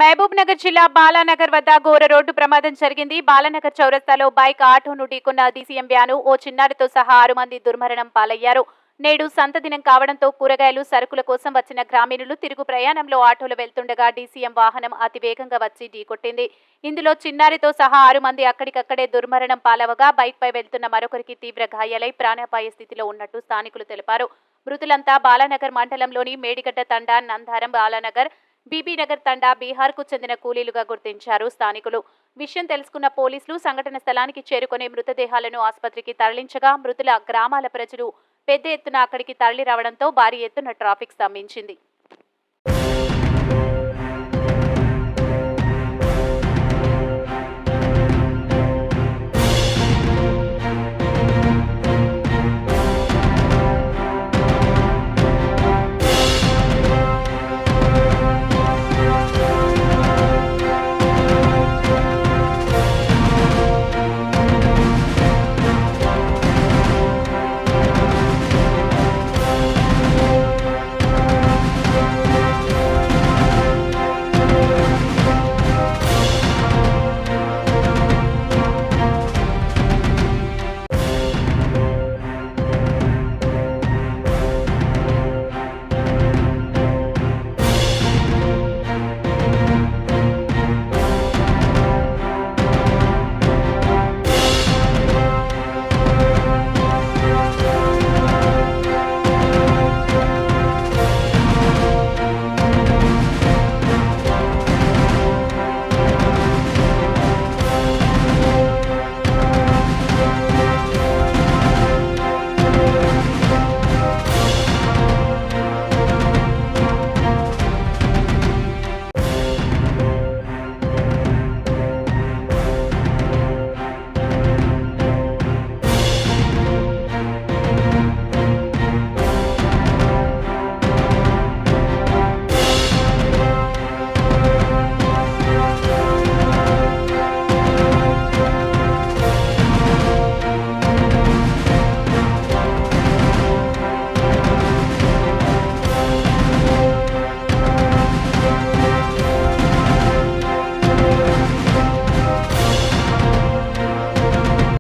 మహబూబ్ నగర్ జిల్లా బాలానగర్ వద్ద ఘోర రోడ్డు ప్రమాదం జరిగింది. బాలానగర్ చౌరస్తాలో బైక్ ఆటోను ఢీకొన్న డీసీఎం వ్యాను ఓ చిన్నారితో సహా 6 మంది దుర్మరణం పాలయ్యారు. నేడు సంత దినం కావడంతో కూరగాయలు, సరుకుల కోసం వచ్చిన గ్రామీణులు తిరుగు ప్రయాణంలో ఆటోలో వెళ్తుండగా డీసీఎం వాహనం అతి వేగంగా వచ్చి ఢీకొట్టింది. ఇందులో చిన్నారితో సహా 6 మంది అక్కడికక్కడే దుర్మరణం పాలవగా బైక్పై వెళ్తున్న మరొకరికి తీవ్ర గాయాలై ప్రాణాపాయ స్థితిలో ఉన్నట్టు స్థానికులు తెలిపారు. మృతులంతా బాలానగర్ మండలంలోని మేడిగడ్డ తండా, నందారం, బాలానగర్, బీబీనగర్ తండా, బీహార్కు చెందిన కూలీలుగా గుర్తించారు స్థానికులు. విషయం తెలుసుకున్న పోలీసులు సంఘటన స్థలానికి చేరుకుని మృతదేహాలను ఆసుపత్రికి తరలించగా మృతుల గ్రామాల ప్రజలు పెద్ద ఎత్తున అక్కడికి తరలి రావడంతో భారీ ఎత్తున ట్రాఫిక్ స్తంభించింది.